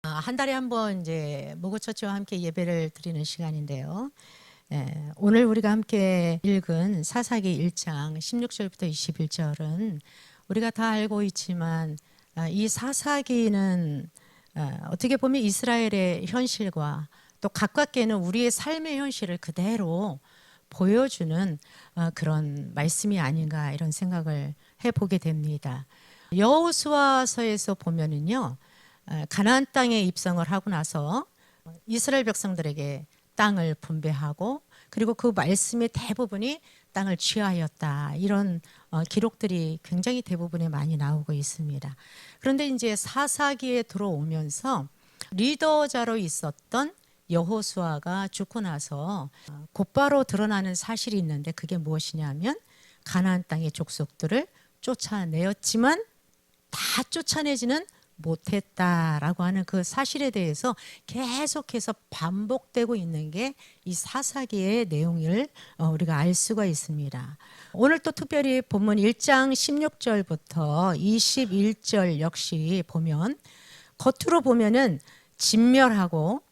한 달에 한 번 이제 모고처치와 함께 예배를 드리는 시간인데요. 오늘 우리가 함께 읽은 사사기 1장 16절부터 21절은 우리가 다 알고 있지만 이 사사기는 어떻게 보면 이스라엘의 현실과 또 가깝게는 우리의 삶의 현실을 그대로 보여주는 그런 말씀이 아닌가 이런 생각을 해보게 됩니다. 여호수아서에서 보면은요. 가나안 땅에 입성을 하고 나서 이스라엘 백성들에게 땅을 분배하고 그리고 그 말씀의 대부분이 땅을 취하였다. 이런 기록들이 굉장히 대부분에 많이 나오고 있습니다. 그런데 이제 사사기에 들어오면서 리더자로 있었던 여호수아가 죽고 나서 곧바로 드러나는 사실이 있는데 그게 무엇이냐면 가나안 땅의 족속들을 쫓아내었지만 다 쫓아내지는 못했다라고 하는 그 사실에 대해서 계속해서 반복되고 있는 게 이 사사기의 내용을 우리가 알 수가 있습니다. 오늘 또 특별히 본문 1장 16절부터 21절 역시 보면 겉으로 보면은 진멸하고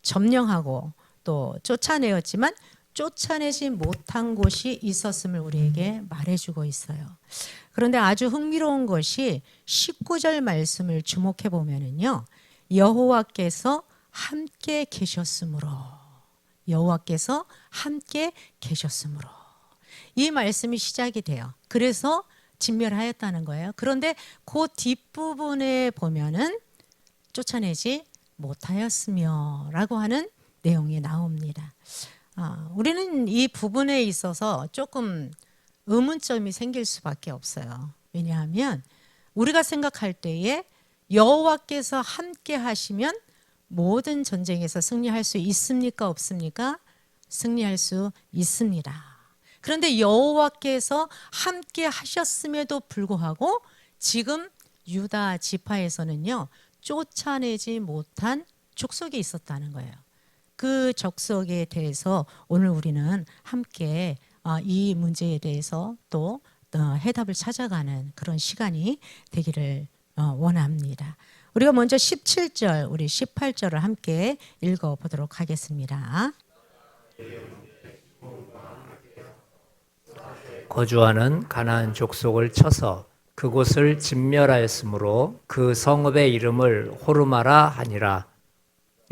점령하고 또 쫓아내었지만 쫓아내지 못한 곳이 있었음을 우리에게 말해주고 있어요. 그런데 아주 흥미로운 것이 19절 말씀을 주목해 보면은요. 여호와께서 함께 계셨으므로 여호와께서 함께 계셨으므로 이 말씀이 시작이 돼요. 그래서 진멸하였다는 거예요. 그런데 그 뒷부분에 보면은 쫓아내지 못하였으며 라고 하는 내용이 나옵니다. 우리는 이 부분에 있어서 조금 의문점이 생길 수밖에 없어요. 왜냐하면 우리가 생각할 때에 여호와께서 함께 하시면 모든 전쟁에서 승리할 수 있습니까? 없습니까? 승리할 수 있습니다. 그런데 여호와께서 함께 하셨음에도 불구하고 지금 유다 지파에서는요. 쫓아내지 못한 족속이 있었다는 거예요. 그 족속에 대해서 오늘 우리는 함께 이 문제에 대해서 또 해답을 찾아가는 그런 시간이 되기를 원합니다. 우리가 먼저 17절, 우리 18절을 함께 읽어보도록 하겠습니다. 거주하는 가나안 족속을 쳐서 그곳을 진멸하였으므로 그 성읍의 이름을 호르마라 하니라.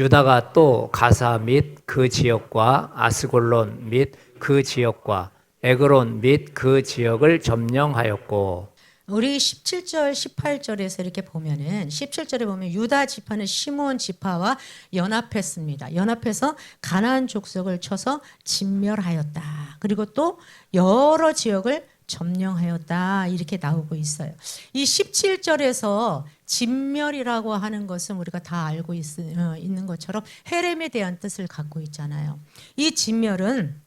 유다가 또 가사 및 그 지역과 아스골론 및 그 지역과 에그론 및 그 지역을 점령하였고. 우리 17절, 18절에서 이렇게 보면은 17절에 보면 유다 지파는 시므온 지파와 연합했습니다. 연합해서 가나안 족속을 쳐서 진멸하였다. 그리고 또 여러 지역을 점령하였다. 이렇게 나오고 있어요. 이 17절에서 진멸이라고 하는 것은 우리가 다 알고 있는 것처럼 헤렘에 대한 뜻을 갖고 있잖아요. 이 진멸은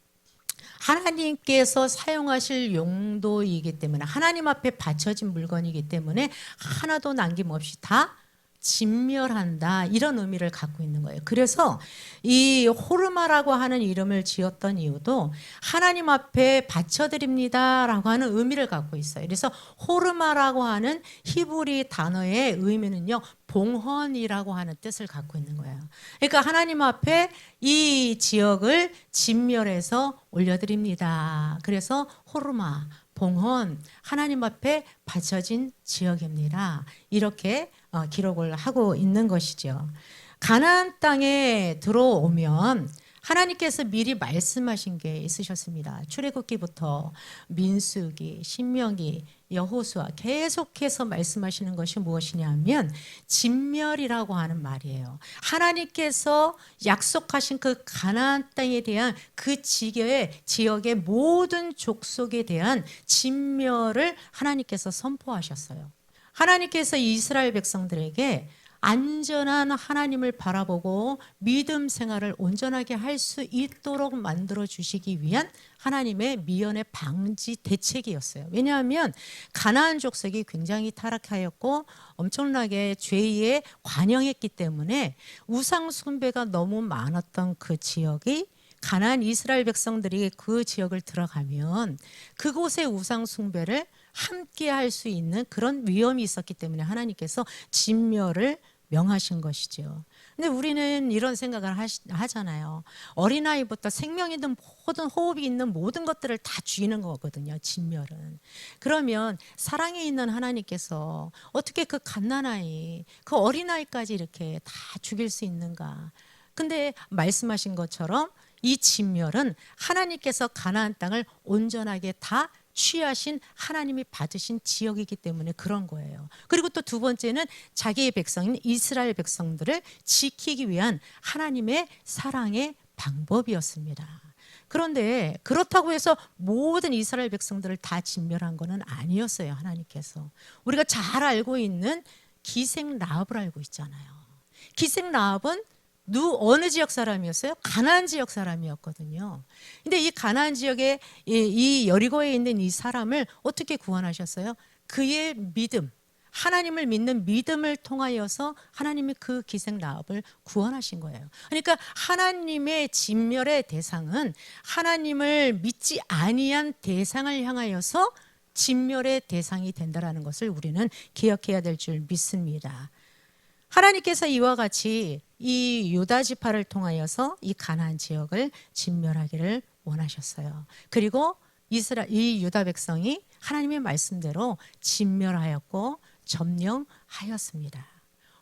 하나님께서 사용하실 용도이기 때문에 하나님 앞에 바쳐진 물건이기 때문에 하나도 남김없이 다 진멸한다 이런 의미를 갖고 있는 거예요. 그래서 이 호르마라고 하는 이름을 지었던 이유도 하나님 앞에 바쳐드립니다라고 하는 의미를 갖고 있어요. 그래서 호르마라고 하는 히브리 단어의 의미는요. 봉헌이라고 하는 뜻을 갖고 있는 거예요. 그러니까 하나님 앞에 이 지역을 진멸해서 올려드립니다. 그래서 호르마, 봉헌, 하나님 앞에 바쳐진 지역입니다. 이렇게 기록을 하고 있는 것이죠. 가나안 땅에 들어오면 하나님께서 미리 말씀하신 게 있으셨습니다. 출애굽기부터 민수기, 신명기, 여호수아 계속해서 말씀하시는 것이 무엇이냐면 진멸이라고 하는 말이에요. 하나님께서 약속하신 그 가나안 땅에 대한 그 지역의 모든 족속에 대한 진멸을 하나님께서 선포하셨어요. 하나님께서 이스라엘 백성들에게 안전한 하나님을 바라보고 믿음 생활을 온전하게 할 수 있도록 만들어 주시기 위한 하나님의 미연의 방지 대책이었어요. 왜냐하면 가나안 족속이 굉장히 타락하였고 엄청나게 죄에 관영했기 때문에 우상 숭배가 너무 많았던 그 지역이 가나안 이스라엘 백성들이 그 지역을 들어가면 그곳의 우상 숭배를 함께 할 수 있는 그런 위험이 있었기 때문에 하나님께서 진멸을 명하신 것이죠. 근데 우리는 이런 생각을 하잖아요. 어린아이부터 생명 있는 모든 호흡이 있는 모든 것들을 다 죽이는 거거든요. 진멸은. 그러면 사랑에 있는 하나님께서 어떻게 그 갓난아이, 그 어린아이까지 이렇게 다 죽일 수 있는가? 근데 말씀하신 것처럼 이 진멸은 하나님께서 가나안 땅을 온전하게 다 취하신 하나님이 받으신 지역이기 때문에 그런 거예요. 그리고 또 두 번째는 자기의 백성인 이스라엘 백성들을 지키기 위한 하나님의 사랑의 방법이었습니다. 그런데 그렇다고 해서 모든 이스라엘 백성들을 다 진멸한 것은 아니었어요. 하나님께서. 우리가 잘 알고 있는 기생 라합을 알고 있잖아요. 기생 라합은 어느 지역 사람이었어요? 가나안 지역 사람이었거든요. 근데 이 가나안 지역에 이 여리고에 있는 이 사람을 어떻게 구원하셨어요? 그의 믿음, 하나님을 믿는 믿음을 통하여서 하나님이 그 기생 라합을 구원하신 거예요. 그러니까 하나님의 진멸의 대상은 하나님을 믿지 아니한 대상을 향하여서 진멸의 대상이 된다라는 것을 우리는 기억해야 될 줄 믿습니다. 하나님께서 이와 같이 이 유다 지파를 통하여서 이 가나안 지역을 진멸하기를 원하셨어요. 그리고 이 유다 백성이 하나님의 말씀대로 진멸하였고 점령하였습니다.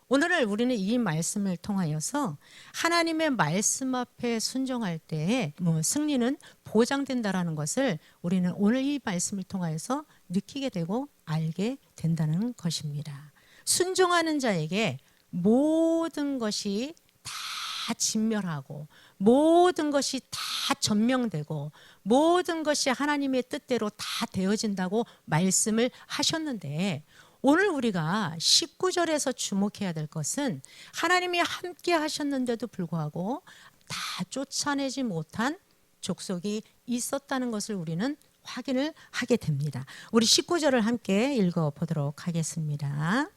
오늘 우리는 이 말씀을 통하여서 하나님의 말씀 앞에 순종할 때에 승리는 보장된다라는 것을 우리는 오늘 이 말씀을 통하여서 느끼게 되고 알게 된다는 것입니다. 순종하는 자에게 모든 것이 다 진멸하고 모든 것이 다 점령되고 모든 것이 하나님의 뜻대로 다 되어진다고 말씀을 하셨는데, 오늘 우리가 19절에서 주목해야 될 것은 하나님이 함께 하셨는데도 불구하고 다 쫓아내지 못한 족속이 있었다는 것을 우리는 확인을 하게 됩니다. 우리 19절을 함께 읽어보도록 하겠습니다.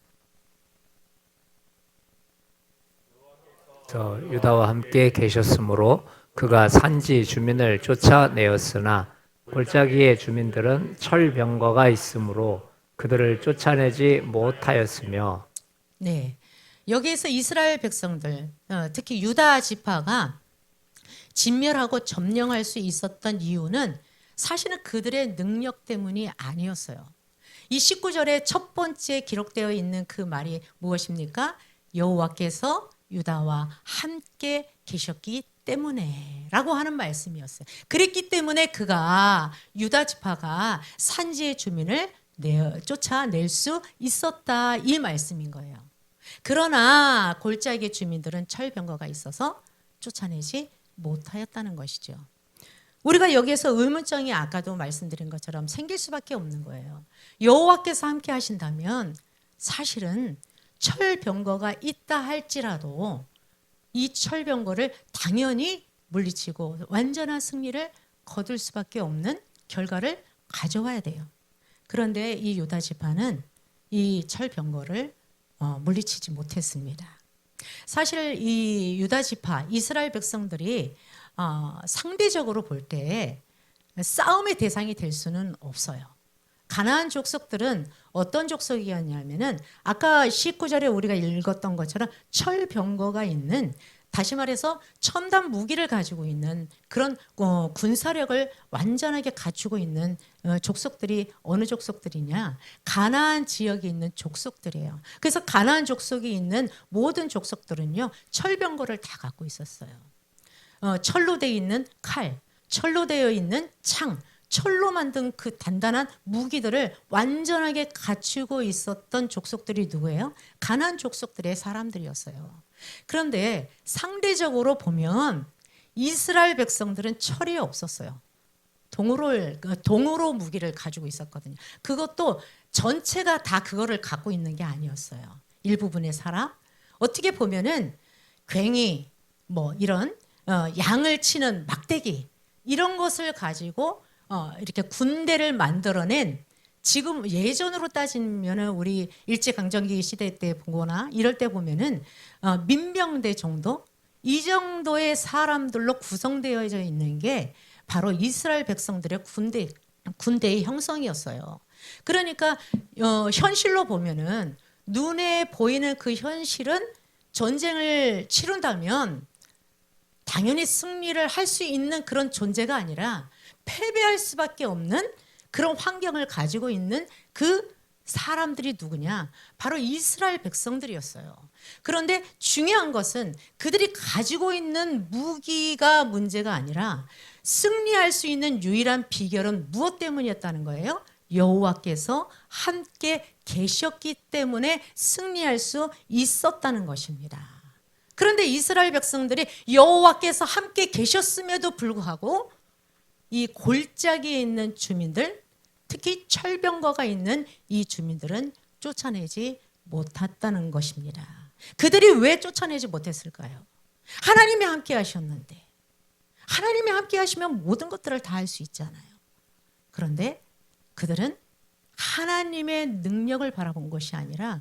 유다와 함께 계셨으므로 그가 산지 주민을 쫓아내었으나 골짜기의 주민들은 철병거가 있으므로 그들을 쫓아내지 못하였으며. 네, 여기에서 이스라엘 백성들, 특히 유다 지파가 진멸하고 점령할 수 있었던 이유는 사실은 그들의 능력 때문이 아니었어요. 이 19절에 첫 번째 기록되어 있는 그 말이 무엇입니까? 여호와께서 유다와 함께 계셨기 때문에 라고 하는 말씀이었어요. 그랬기 때문에 그가 유다 지파가 산지의 주민을 쫓아낼 수 있었다, 이 말씀인 거예요. 그러나 골짜기 주민들은 철병거가 있어서 쫓아내지 못하였다는 것이죠. 우리가 여기에서 의문점이 아까도 말씀드린 것처럼 생길 수밖에 없는 거예요. 여호와께서 함께 하신다면 사실은 철병거가 있다 할지라도 이 철병거를 당연히 물리치고 완전한 승리를 거둘 수밖에 없는 결과를 가져와야 돼요. 그런데 이 유다 지파는 이 철병거를 물리치지 못했습니다. 사실 이 유다 지파, 이스라엘 백성들이 상대적으로 볼 때 싸움의 대상이 될 수는 없어요. 가나안 족속들은 어떤 족속이었냐면은 아까 19절에 우리가 읽었던 것처럼 철병거가 있는, 다시 말해서 첨단 무기를 가지고 있는 그런 군사력을 완전하게 갖추고 있는 족속들이 어느 족속들이냐? 가나안 지역에 있는 족속들이에요. 그래서 가나안 족속이 있는 모든 족속들은요, 철병거를 다 갖고 있었어요. 철로 되어 있는 칼, 철로 되어 있는 창, 철로 만든 그 단단한 무기들을 완전하게 갖추고 있었던 족속들이 누구예요? 가나안 족속들의 사람들이었어요. 그런데 상대적으로 보면 이스라엘 백성들은 철이 없었어요. 동으로 무기를 가지고 있었거든요. 그것도 전체가 다 그거를 갖고 있는 게 아니었어요. 일부분의 사람, 어떻게 보면은 괭이, 이런 양을 치는 막대기, 이런 것을 가지고 이렇게 군대를 만들어낸, 지금 예전으로 따지면은 우리 일제강점기 시대 때 보거나 이럴 때 보면은 민병대 정도, 이 정도의 사람들로 구성되어 있는 게 바로 이스라엘 백성들의 군대의 형성이었어요. 그러니까 현실로 보면은 눈에 보이는 그 현실은 전쟁을 치룬다면 당연히 승리를 할 수 있는 그런 존재가 아니라 패배할 수밖에 없는 그런 환경을 가지고 있는 그 사람들이 누구냐? 바로 이스라엘 백성들이었어요. 그런데 중요한 것은 그들이 가지고 있는 무기가 문제가 아니라 승리할 수 있는 유일한 비결은 무엇 때문이었다는 거예요? 여호와께서 함께 계셨기 때문에 승리할 수 있었다는 것입니다. 그런데 이스라엘 백성들이 여호와께서 함께 계셨음에도 불구하고 이 골짜기에 있는 주민들, 특히 철병거가 있는 이 주민들은 쫓아내지 못했다는 것입니다. 그들이 왜 쫓아내지 못했을까요? 하나님이 함께 하셨는데, 하나님이 함께 하시면 모든 것들을 다 할 수 있잖아요. 그런데 그들은 하나님의 능력을 바라본 것이 아니라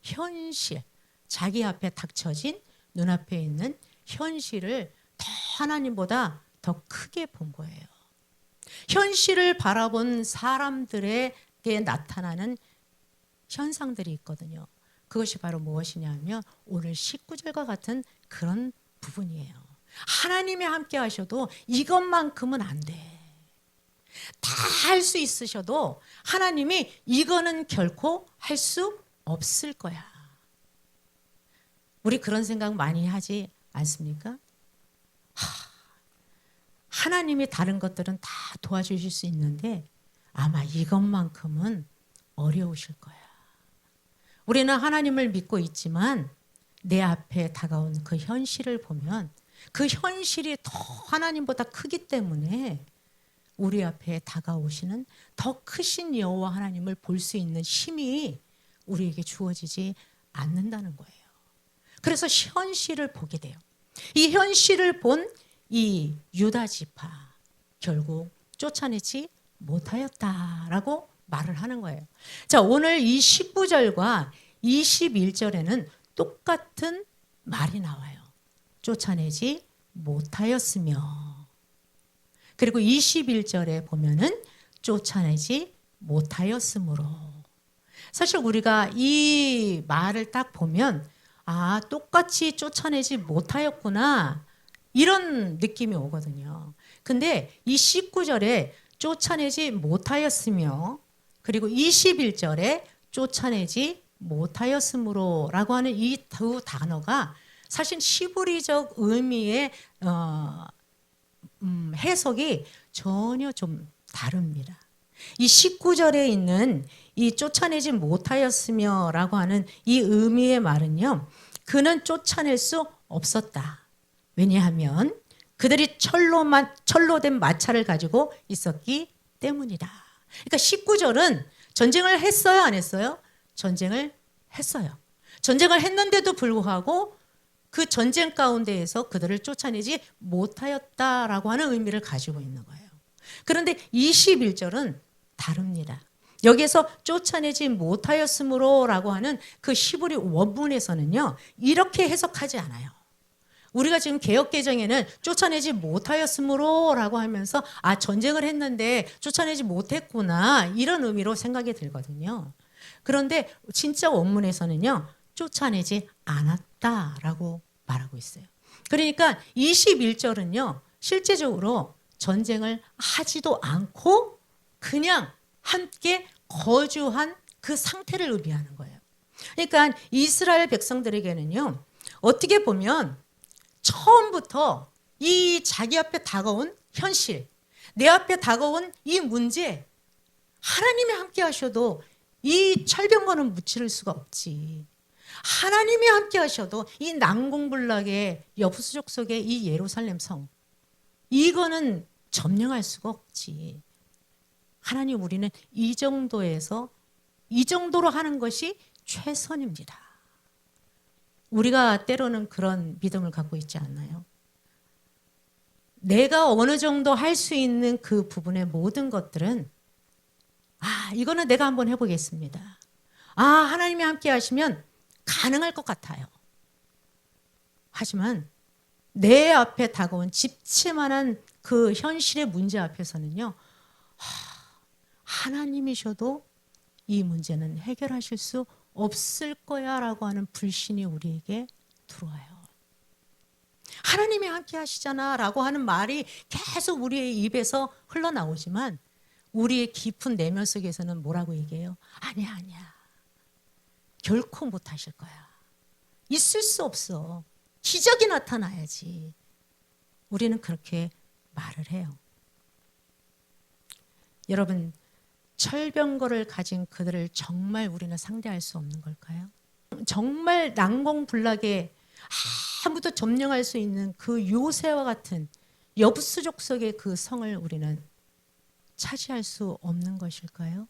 현실, 자기 앞에 닥쳐진 눈앞에 있는 현실을 더 하나님보다 더 크게 본 거예요. 현실을 바라본 사람들에게 나타나는 현상들이 있거든요. 그것이 바로 무엇이냐면 오늘 19절과 같은 그런 부분이에요. 하나님이 함께 하셔도 이것만큼은 안 돼. 다 할 수 있으셔도 하나님이 이거는 결코 할 수 없을 거야. 우리 그런 생각 많이 하지 않습니까? 하나님이 다른 것들은 다 도와주실 수 있는데 아마 이것만큼은 어려우실 거야. 우리는 하나님을 믿고 있지만 내 앞에 다가온 그 현실을 보면 그 현실이 더 하나님보다 크기 때문에 우리 앞에 다가오시는 더 크신 여호와 하나님을 볼 수 있는 힘이 우리에게 주어지지 않는다는 거예요. 그래서 현실을 보게 돼요. 이 현실을 본 이 유다 지파 결국 쫓아내지 못하였다라고 말을 하는 거예요. 자, 오늘 이 19절과 21절에는 똑같은 말이 나와요. 쫓아내지 못하였으며. 그리고 21절에 보면은 쫓아내지 못하였으므로. 사실 우리가 이 말을 딱 보면 아, 똑같이 쫓아내지 못하였구나. 이런 느낌이 오거든요. 근데 이 19절에 쫓아내지 못하였으며 그리고 21절에 쫓아내지 못하였으므로 라고 하는 이 두 단어가 사실 시브리적 의미의 해석이 전혀 좀 다릅니다. 이 19절에 있는 이 쫓아내지 못하였으며 라고 하는 이 의미의 말은요. 그는 쫓아낼 수 없었다. 왜냐하면 그들이 철로 된 마차를 가지고 있었기 때문이다. 그러니까 19절은 전쟁을 했어요, 안 했어요? 전쟁을 했어요. 전쟁을 했는데도 불구하고 그 전쟁 가운데에서 그들을 쫓아내지 못하였다라고 하는 의미를 가지고 있는 거예요. 그런데 21절은 다릅니다. 여기에서 쫓아내지 못하였으므로 라고 하는 그 히브리 원문에서는요, 이렇게 해석하지 않아요. 우리가 지금 개역개정에는 쫓아내지 못하였으므로 라고 하면서 아, 전쟁을 했는데 쫓아내지 못했구나 이런 의미로 생각이 들거든요. 그런데 진짜 원문에서는요, 쫓아내지 않았다라고 말하고 있어요. 그러니까 21절은요, 실제적으로 전쟁을 하지도 않고 그냥 함께 거주한 그 상태를 의미하는 거예요. 그러니까 이스라엘 백성들에게는요, 어떻게 보면 처음부터 이 자기 앞에 다가온 현실, 내 앞에 다가온 이 문제, 하나님이 함께 하셔도 이 철병거는 무찌를 수가 없지. 하나님이 함께 하셔도 이 난공불락의 여부수족 속의 이 예루살렘 성, 이거는 점령할 수가 없지. 하나님, 우리는 이 정도에서 이 정도로 하는 것이 최선입니다. 우리가 때로는 그런 믿음을 갖고 있지 않나요? 내가 어느 정도 할 수 있는 그 부분의 모든 것들은 아, 이거는 내가 한번 해보겠습니다. 아, 하나님이 함께 하시면 가능할 것 같아요. 하지만 내 앞에 다가온 집채만한 그 현실의 문제 앞에서는요, 하나님이셔도 이 문제는 해결하실 수 없을 거야 라고 하는 불신이 우리에게 들어와요. 하나님이 함께 하시잖아 라고 하는 말이 계속 우리의 입에서 흘러나오지만 우리의 깊은 내면 속에서는 뭐라고 얘기해요? 아니야, 아니야. 결코 못 하실 거야. 있을 수 없어. 기적이 나타나야지. 우리는 그렇게 말을 해요. 여러분, 철병거를 가진 그들을 정말 우리는 상대할 수 없는 걸까요? 정말 난공불락에 아무도 점령할 수 있는 그 요새와 같은 여부수 족속의 그 성을 우리는 차지할 수 없는 것일까요?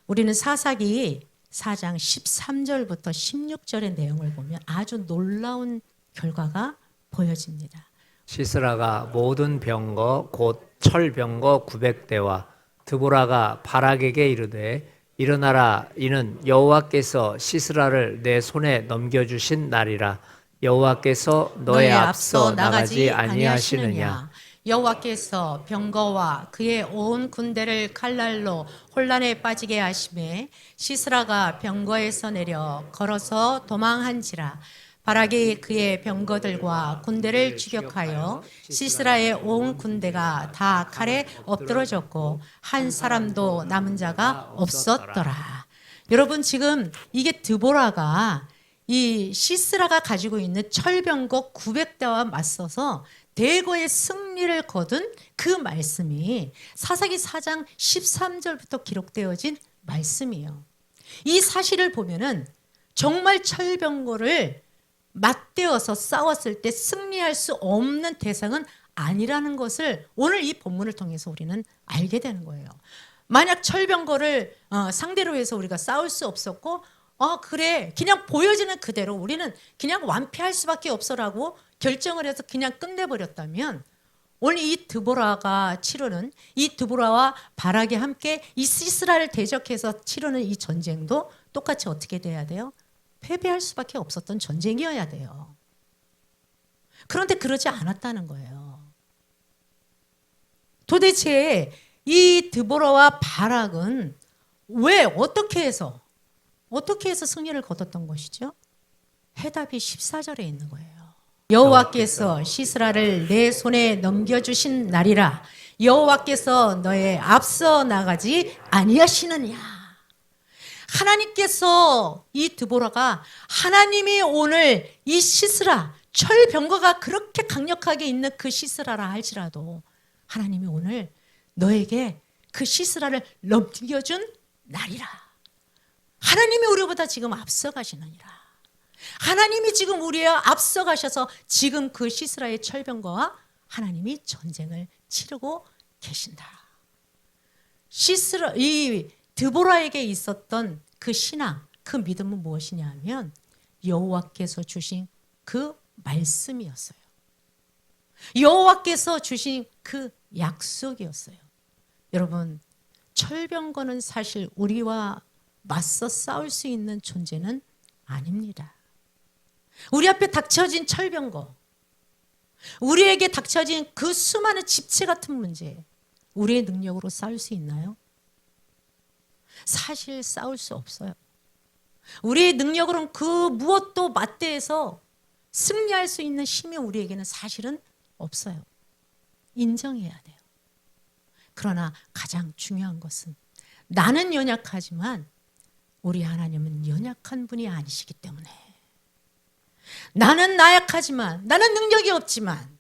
우리는 사사기 4장 13절부터 16절의 내용을 보면 아주 놀라운 결과가 보여집니다. 시스라가 모든 병거 곧 철병거 900대와 드보라가 바락에게 이르되 일어나라 이는 여호와께서 시스라를 내 손에 넘겨주신 날이라 여호와께서 너의 앞서 나가지 아니하시느냐 여호와께서 병거와 그의 온 군대를 칼날로 혼란에 빠지게 하심에 시스라가 병거에서 내려 걸어서 도망한지라 바락이 그의 병거들과 군대를 추격하여 시스라의 온 군대가 다 칼에 엎드러졌고 한 사람도 남은 자가 없었더라. 여러분 지금 이게 드보라가 이 시스라가 가지고 있는 철병거 900대와 맞서서 대거의 승리를 거둔 그 말씀이 사사기 4장 13절부터 기록되어진 말씀이에요. 이 사실을 보면은 정말 철병거를 맞대어서 싸웠을 때 승리할 수 없는 대상은 아니라는 것을 오늘 이 본문을 통해서 우리는 알게 되는 거예요. 만약 철병거를 상대로 해서 우리가 싸울 수 없었고 그래 그냥 보여지는 그대로 우리는 그냥 완패할 수밖에 없어라고 결정을 해서 그냥 끝내버렸다면 오늘 이 드보라가 치르는 이 드보라와 바락이 함께 이 시스라를 대적해서 치르는 이 전쟁도 똑같이 어떻게 돼야 돼요? 패배할 수밖에 없었던 전쟁이어야 돼요. 그런데 그러지 않았다는 거예요. 도대체 이 드보라와 바락은 왜 어떻게 해서 승리를 거뒀던 것이죠? 해답이 14절에 있는 거예요. 여호와께서 시스라를 내 손에 넘겨주신 날이라 여호와께서 너의 앞서 나가지 아니하시느냐. 하나님께서 이 드보라가 하나님이 오늘 이 시스라 철병거가 그렇게 강력하게 있는 그 시스라라 할지라도 하나님이 오늘 너에게 그 시스라를 넘겨준 날이라. 하나님이 우리보다 지금 앞서가시느니라. 하나님이 지금 우리의 앞서가셔서 지금 그 시스라의 철병거와 하나님이 전쟁을 치르고 계신다. 이 드보라에게 있었던 그 신앙, 그 믿음은 무엇이냐 하면 여호와께서 주신 그 말씀이었어요. 여호와께서 주신 그 약속이었어요. 여러분, 철병거는 사실 우리와 맞서 싸울 수 있는 존재는 아닙니다. 우리 앞에 닥쳐진 철병거, 우리에게 닥쳐진 그 수많은 집체 같은 문제, 우리의 능력으로 싸울 수 있나요? 사실 싸울 수 없어요. 우리의 능력으로는 그 무엇도 맞대해서 승리할 수 있는 힘이 우리에게는 사실은 없어요. 인정해야 돼요. 그러나 가장 중요한 것은 나는 연약하지만 우리 하나님은 연약한 분이 아니시기 때문에 나는 나약하지만 나는 능력이 없지만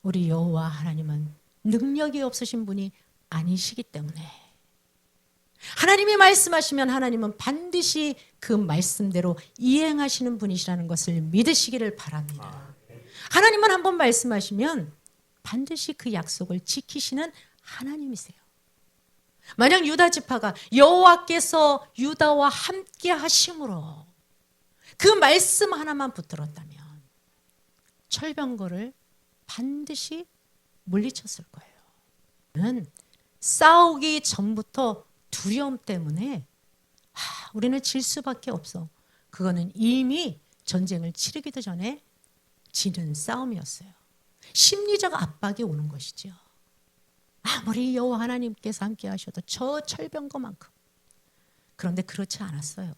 우리 여호와 하나님은 능력이 없으신 분이 아니시기 때문에 하나님이 말씀하시면 하나님은 반드시 그 말씀대로 이행하시는 분이시라는 것을 믿으시기를 바랍니다. 하나님은 한번 말씀하시면 반드시 그 약속을 지키시는 하나님이세요. 만약 유다 지파가 여호와께서 유다와 함께 하심으로 그 말씀 하나만 붙들었다면 철병거를 반드시 물리쳤을 거예요. 싸우기 전부터 두려움 때문에 우리는 질 수밖에 없어. 그거는 이미 전쟁을 치르기도 전에 지는 싸움이었어요. 심리적 압박이 오는 것이죠. 아무리 여호와 하나님께서 함께 하셔도 저 철병거만큼. 그런데 그렇지 않았어요.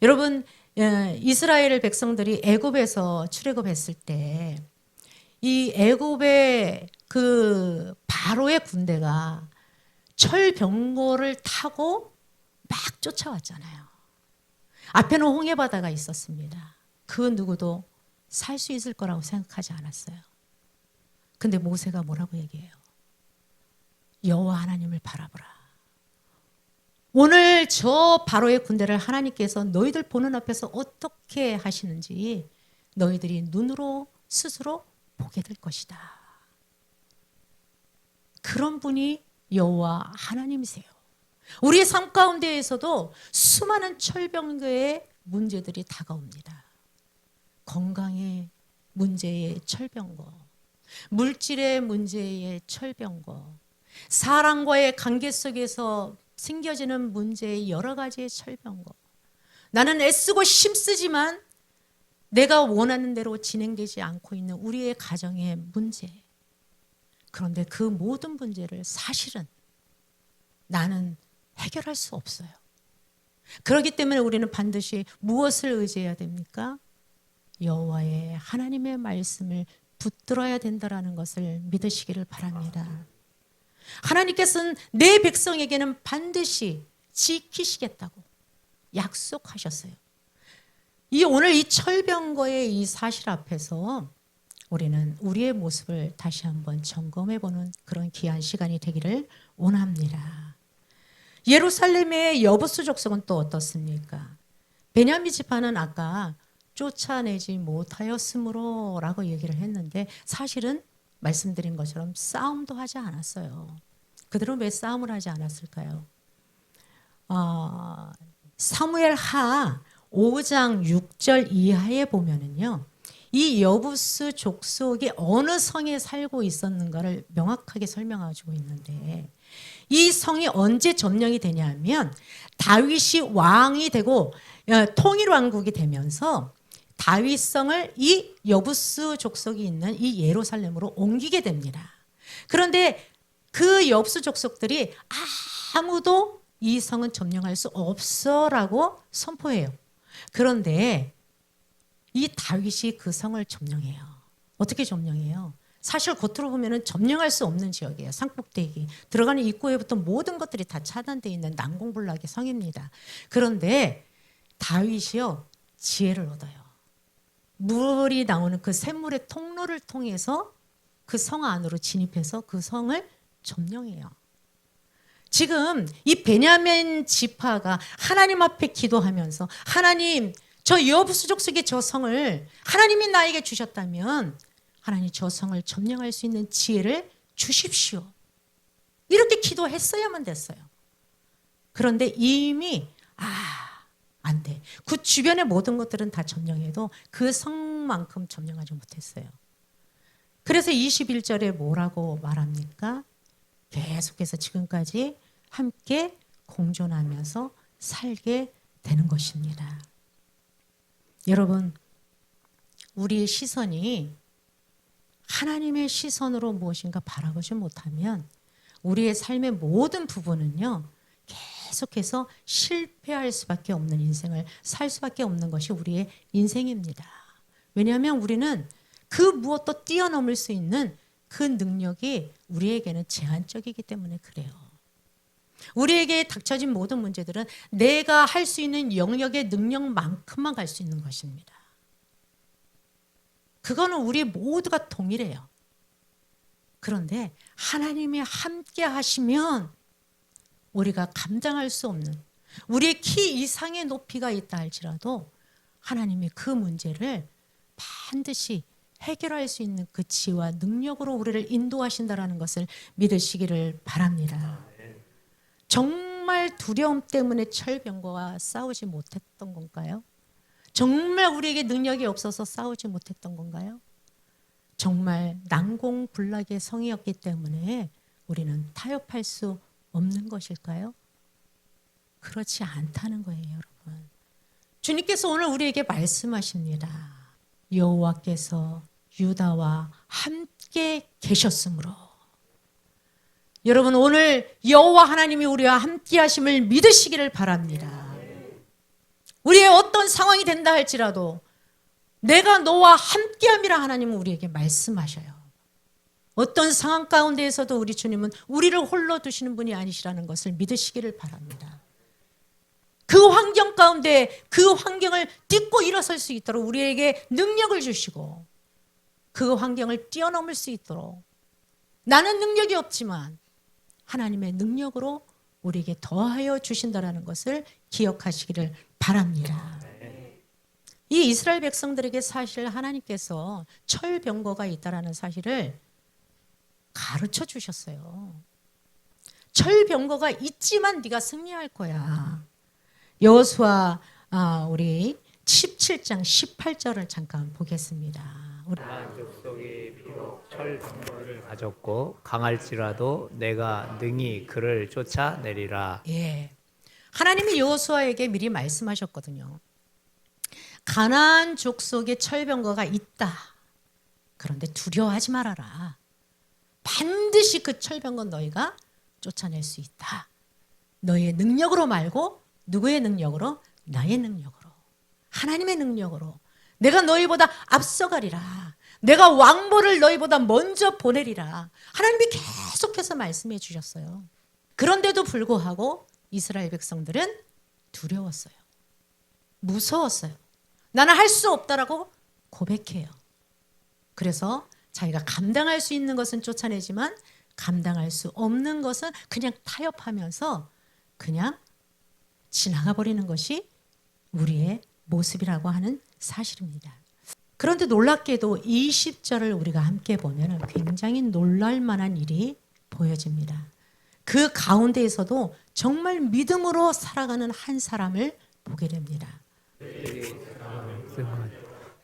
여러분, 이스라엘 백성들이 애굽에서 출애굽했을 때 이 애굽의 그 바로의 군대가 철병거를 타고 막 쫓아왔잖아요. 앞에는 홍해 바다가 있었습니다. 그 누구도 살 수 있을 거라고 생각하지 않았어요. 근데 모세가 뭐라고 얘기해요? 여호와 하나님을 바라보라. 오늘 저 바로의 군대를 하나님께서 너희들 보는 앞에서 어떻게 하시는지 너희들이 눈으로 스스로 보게 될 것이다. 그런 분이 여호와 하나님이세요. 우리의 삶 가운데에서도 수많은 철병거의 문제들이 다가옵니다. 건강의 문제의 철병거, 물질의 문제의 철병거, 사람과의 관계 속에서 생겨지는 문제의 여러 가지의 철병거. 나는 애쓰고 힘쓰지만 내가 원하는 대로 진행되지 않고 있는 우리의 가정의 문제. 그런데 그 모든 문제를 사실은 나는 해결할 수 없어요. 그렇기 때문에 우리는 반드시 무엇을 의지해야 됩니까? 여호와의 하나님의 말씀을 붙들어야 된다는 것을 믿으시기를 바랍니다. 하나님께서는 내 백성에게는 반드시 지키시겠다고 약속하셨어요. 오늘 이 철병거의 이 사실 앞에서 우리는 우리의 모습을 다시 한번 점검해보는 그런 귀한 시간이 되기를 원합니다. 예루살렘의 여부수 족속은 또 어떻습니까? 베냐민 지파는 아까 쫓아내지 못하였으므로 라고 얘기를 했는데 사실은 말씀드린 것처럼 싸움도 하지 않았어요. 그들은 왜 싸움을 하지 않았을까요? 사무엘 하 5장 6절 이하에 보면은요, 이 여부스 족속이 어느 성에 살고 있었는가를 명확하게 설명해주고 있는데, 이 성이 언제 점령이 되냐면 다윗이 왕이 되고 통일 왕국이 되면서 다윗성을 이 여부스 족속이 있는 이 예루살렘으로 옮기게 됩니다. 그런데 그 여부스 족속들이 아무도 이 성은 점령할 수 없어라고 선포해요. 그런데 이 다윗이 그 성을 점령해요. 어떻게 점령해요? 사실 겉으로 보면 점령할 수 없는 지역이에요. 산꼭대기. 들어가는 입구에부터 모든 것들이 다 차단되어 있는 난공불락의 성입니다. 그런데 다윗이요, 지혜를 얻어요. 물이 나오는 그 샘물의 통로를 통해서 그 성 안으로 진입해서 그 성을 점령해요. 지금 이 베냐민 지파가 하나님 앞에 기도하면서 하나님, 저 여부수 족속의 저 성을 하나님이 나에게 주셨다면 하나님 저 성을 점령할 수 있는 지혜를 주십시오. 이렇게 기도했어야만 됐어요. 그런데 이미 안 돼. 그 주변의 모든 것들은 다 점령해도 그 성만큼 점령하지 못했어요. 그래서 21절에 뭐라고 말합니까? 계속해서 지금까지 함께 공존하면서 살게 되는 것입니다. 여러분, 우리의 시선이 하나님의 시선으로 무엇인가 바라보지 못하면 우리의 삶의 모든 부분은요, 계속해서 실패할 수밖에 없는 인생을 살 수밖에 없는 것이 우리의 인생입니다. 왜냐하면 우리는 그 무엇도 뛰어넘을 수 있는 그 능력이 우리에게는 제한적이기 때문에 그래요. 우리에게 닥쳐진 모든 문제들은 내가 할 수 있는 영역의 능력만큼만 갈 수 있는 것입니다. 그거는 우리 모두가 동일해요. 그런데 하나님이 함께 하시면 우리가 감당할 수 없는 우리의 키 이상의 높이가 있다 할지라도 하나님이 그 문제를 반드시 해결할 수 있는 그 지혜와 능력으로 우리를 인도하신다는 것을 믿으시기를 바랍니다. 정말 두려움 때문에 철병거와 싸우지 못했던 건가요? 정말 우리에게 능력이 없어서 싸우지 못했던 건가요? 정말 난공불락의 성이었기 때문에 우리는 타협할 수 없는 것일까요? 그렇지 않다는 거예요, 여러분. 주님께서 오늘 우리에게 말씀하십니다. 여호와께서 유다와 함께 계셨으므로. 여러분, 오늘 여호와 하나님이 우리와 함께 하심을 믿으시기를 바랍니다. 우리의 어떤 상황이 된다 할지라도 내가 너와 함께함이라 하나님은 우리에게 말씀하셔요. 어떤 상황 가운데에서도 우리 주님은 우리를 홀로 두시는 분이 아니시라는 것을 믿으시기를 바랍니다. 그 환경 가운데 그 환경을 딛고 일어설 수 있도록 우리에게 능력을 주시고 그 환경을 뛰어넘을 수 있도록 나는 능력이 없지만 하나님의 능력으로 우리에게 더하여 주신다는 것을 기억하시기를 바랍니다. 이 이스라엘 백성들에게 사실 하나님께서 철병거가 있다는 사실을 가르쳐 주셨어요. 철병거가 있지만 네가 승리할 거야. 여호수아 우리 17장 18절을 잠깐 보겠습니다. 가나안 족속이 비록 철병거를 가졌고 강할지라도 내가 능히 그를 쫓아내리라. 예, 하나님이 여호수아에게 미리 말씀하셨거든요. 가나안 족속에 철병거가 있다. 그런데 두려워하지 말아라. 반드시 그 철병거 너희가 쫓아낼 수 있다. 너희의 능력으로 말고 누구의 능력으로? 나의 능력으로. 하나님의 능력으로. 내가 너희보다 앞서가리라. 내가 왕보를 너희보다 먼저 보내리라. 하나님이 계속해서 말씀해 주셨어요. 그런데도 불구하고 이스라엘 백성들은 두려웠어요. 무서웠어요. 나는 할 수 없다라고 고백해요. 그래서 자기가 감당할 수 있는 것은 쫓아내지만 감당할 수 없는 것은 그냥 타협하면서 그냥 지나가 버리는 것이 우리의 모습이라고 하는 사실입니다. 그런데 놀랍게도 20절을 우리가 함께 보면 굉장히 놀랄 만한 일이 보여집니다. 그 가운데에서도 정말 믿음으로 살아가는 한 사람을 보게 됩니다.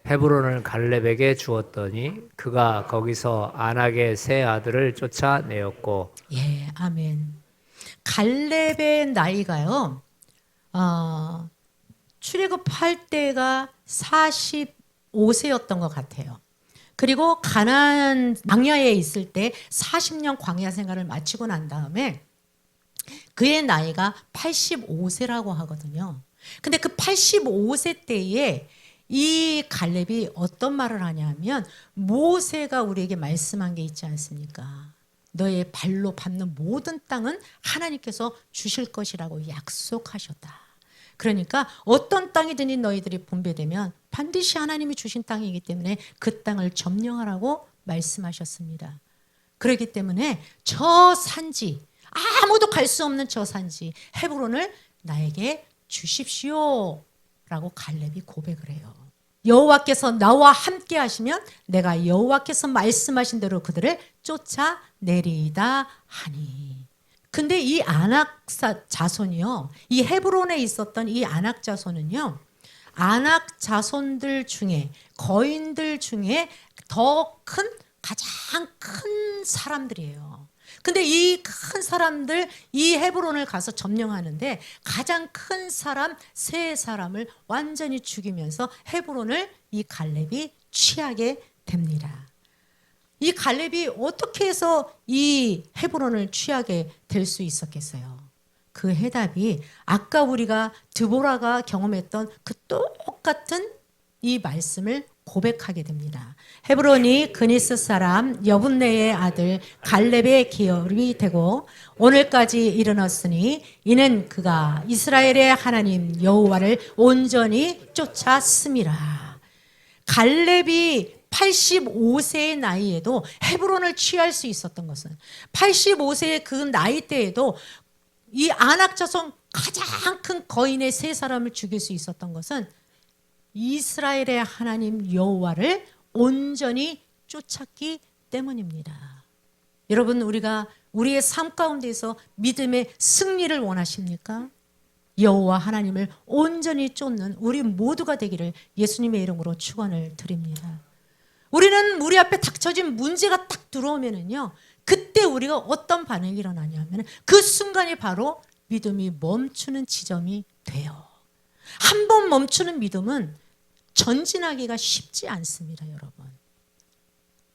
헤브론을 갈렙에게 주었더니 그가 거기서 안악의 세 아들을 쫓아내었고. 예, 아멘. 갈렙의 나이가요. 출애굽할 때가 45세였던 것 같아요. 그리고 가나안 광야에 있을 때 40년 광야 생활을 마치고 난 다음에 그의 나이가 85세라고 하거든요. 근데 그 85세 때에 이 갈렙이 어떤 말을 하냐면 모세가 우리에게 말씀한 게 있지 않습니까? 너의 발로 밟는 모든 땅은 하나님께서 주실 것이라고 약속하셨다. 그러니까 어떤 땅이든지 너희들이 분배되면 반드시 하나님이 주신 땅이기 때문에 그 땅을 점령하라고 말씀하셨습니다. 그렇기 때문에 저 산지, 아무도 갈 수 없는 저 산지 헤브론을 나에게 주십시오 라고 갈렙이 고백을 해요. 여호와께서 나와 함께 하시면 내가 여호와께서 말씀하신 대로 그들을 쫓아내리이다 하니. 근데 이 아낙 자손이요, 이 헤브론에 있었던 이 아낙 자손은요, 아낙 자손들 중에 거인들 중에 가장 큰 사람들이에요. 근데 이 큰 사람들, 이 헤브론을 가서 점령하는데 가장 큰 사람 세 사람을 완전히 죽이면서 헤브론을 이 갈렙이 취하게 됩니다. 이 갈렙이 어떻게 해서 이 헤브론을 취하게 될 수 있었겠어요? 그 해답이 아까 우리가 드보라가 경험했던 그 똑같은 이 말씀을 고백하게 됩니다. 헤브론이 그니스 사람 여분네의 아들 갈렙의 기업이 되고 오늘까지 이르렀으니 이는 그가 이스라엘의 하나님 여호와를 온전히 쫓았음이라. 갈렙이 85세의 나이에도 헤브론을 취할 수 있었던 것은 85세의 그 나이 때에도 이 아낙 자손 가장 큰 거인의 세 사람을 죽일 수 있었던 것은 이스라엘의 하나님 여호와를 온전히 쫓았기 때문입니다. 여러분, 우리가 우리의 삶 가운데서 믿음의 승리를 원하십니까? 여호와 하나님을 온전히 쫓는 우리 모두가 되기를 예수님의 이름으로 축원을 드립니다. 우리는 우리 앞에 닥쳐진 문제가 딱 들어오면은요, 그때 우리가 어떤 반응이 일어나냐면 그 순간이 바로 믿음이 멈추는 지점이 돼요. 한 번 멈추는 믿음은 전진하기가 쉽지 않습니다, 여러분.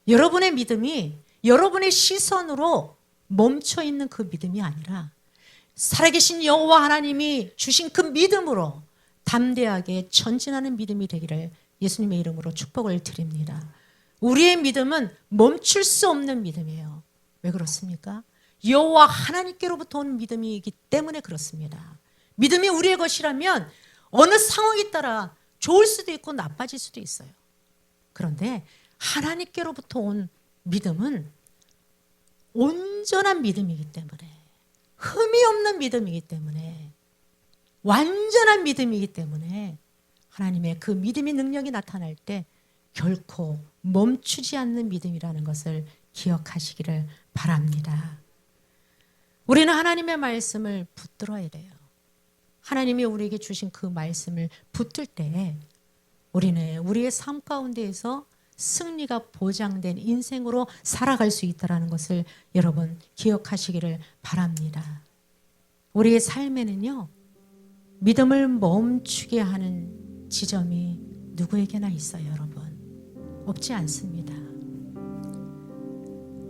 여러분의 믿음이 여러분의 시선으로 멈춰 있는 그 믿음이 아니라 살아계신 여호와 하나님이 주신 그 믿음으로 담대하게 전진하는 믿음이 되기를 예수님의 이름으로 축복을 드립니다. 우리의 믿음은 멈출 수 없는 믿음이에요. 왜 그렇습니까? 여호와 하나님께로부터 온 믿음이기 때문에 그렇습니다. 믿음이 우리의 것이라면 어느 상황에 따라 좋을 수도 있고 나빠질 수도 있어요. 그런데 하나님께로부터 온 믿음은 온전한 믿음이기 때문에, 흠이 없는 믿음이기 때문에, 완전한 믿음이기 때문에 하나님의 그 믿음의 능력이 나타날 때 결코 멈추지 않는 믿음이라는 것을 기억하시기를 바랍니다. 우리는 하나님의 말씀을 붙들어야 돼요. 하나님이 우리에게 주신 그 말씀을 붙들 때 우리는 우리의 삶 가운데에서 승리가 보장된 인생으로 살아갈 수 있다는 것을 여러분 기억하시기를 바랍니다. 우리의 삶에는요, 믿음을 멈추게 하는 지점이 누구에게나 있어요, 여러분. 없지 않습니다.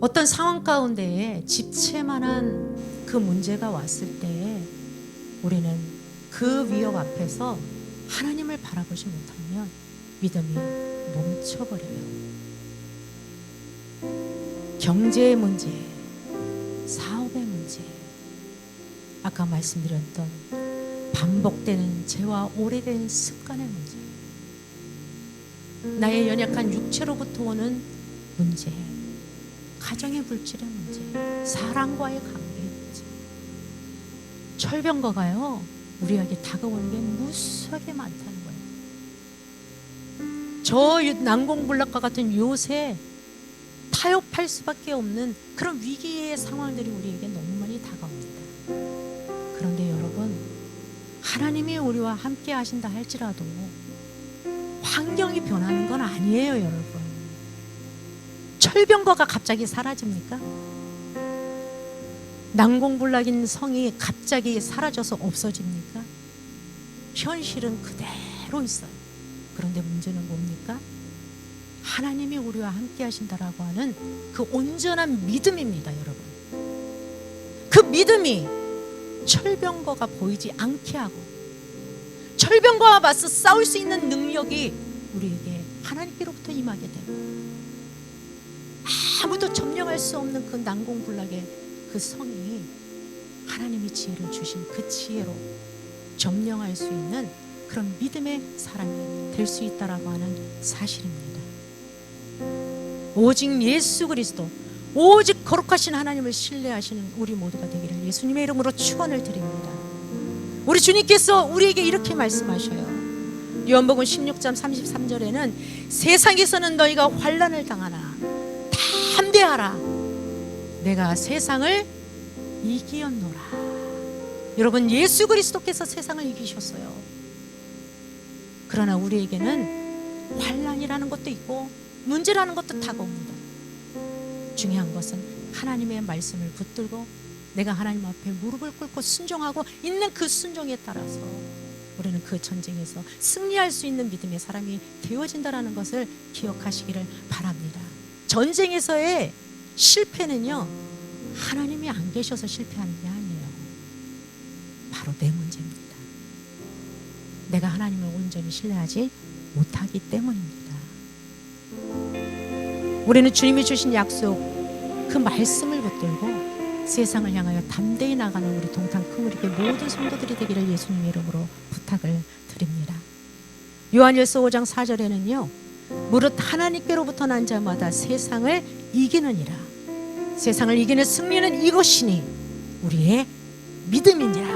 어떤 상황 가운데에 집채만한 그 문제가 왔을 때 우리는 그 위협 앞에서 하나님을 바라보지 못하면 믿음이 멈춰버려요. 경제의 문제, 사업의 문제, 아까 말씀드렸던 반복되는 죄와 오래된 습관의 문제, 나의 연약한 육체로부터 오는 문제, 가정의 물질의 문제, 사랑과의 관계의 문제, 철병거가요 우리에게 다가오는 게 무수하게 많다는 거예요. 저 난공불락과 같은 요새 타협할 수밖에 없는 그런 위기의 상황들이 우리에게 너무 많이 다가옵니다. 그런데 여러분, 하나님이 우리와 함께 하신다 할지라도 환경이 변하는 건 아니에요, 여러분. 철병거가 갑자기 사라집니까? 난공불락인 성이 갑자기 사라져서 없어집니까? 현실은 그대로 있어요. 그런데 문제는 뭡니까? 하나님이 우리와 함께 하신다라고 하는 그 온전한 믿음입니다, 여러분. 그 믿음이 철병거가 보이지 않게 하고 철병거와 맞서 싸울 수 있는 능력이 우리에게 하나님께로부터 임하게 되고, 아무도 점령할 수 없는 그 난공불락의 그 성이 하나님이 지혜를 주신 그 지혜로 점령할 수 있는 그런 믿음의 사람이 될 수 있다라고 하는 사실입니다. 오직 예수 그리스도, 오직 거룩하신 하나님을 신뢰하시는 우리 모두가 되기를 예수님의 이름으로 축원을 드립니다. 우리 주님께서 우리에게 이렇게 말씀하셔요. 요한복음 16장 33절에는 세상에서는 너희가 환난을 당하나 담대하라, 내가 세상을 이기었노라. 여러분, 예수 그리스도께서 세상을 이기셨어요. 그러나 우리에게는 환난이라는 것도 있고 문제라는 것도 다가옵니다. 중요한 것은 하나님의 말씀을 붙들고 내가 하나님 앞에 무릎을 꿇고 순종하고 있는 그 순종에 따라서 우리는 그 전쟁에서 승리할 수 있는 믿음의 사람이 되어진다는 것을 기억하시기를 바랍니다. 전쟁에서의 실패는요, 하나님이 안 계셔서 실패하는 게 아니에요. 바로 내 문제입니다. 내가 하나님을 온전히 신뢰하지 못하기 때문입니다. 우리는 주님이 주신 약속, 그 말씀을 붙들고 세상을 향하여 담대히 나가는 우리 동탄 큰우리교 모든 성도들이 되기를 예수님의 이름으로 부탁을 드립니다. 요한일서 5장 4절에는요, 무릇 하나님께로부터 난 자마다 세상을 이기느니라. 세상을 이기는 승리는 이것이니 우리의 믿음이니라.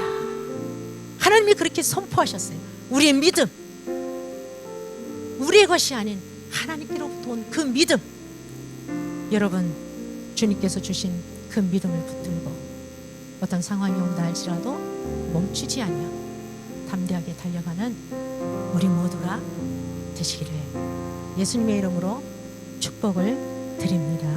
하나님이 그렇게 선포하셨어요. 우리의 믿음, 우리의 것이 아닌 하나님께로부터 온 그 믿음. 여러분, 주님께서 주신 그 믿음을 붙들고 어떤 상황이 온다 할지라도 멈추지 않으며 담대하게 달려가는 우리 모두가 되시기를 예수님의 이름으로 축복을 드립니다.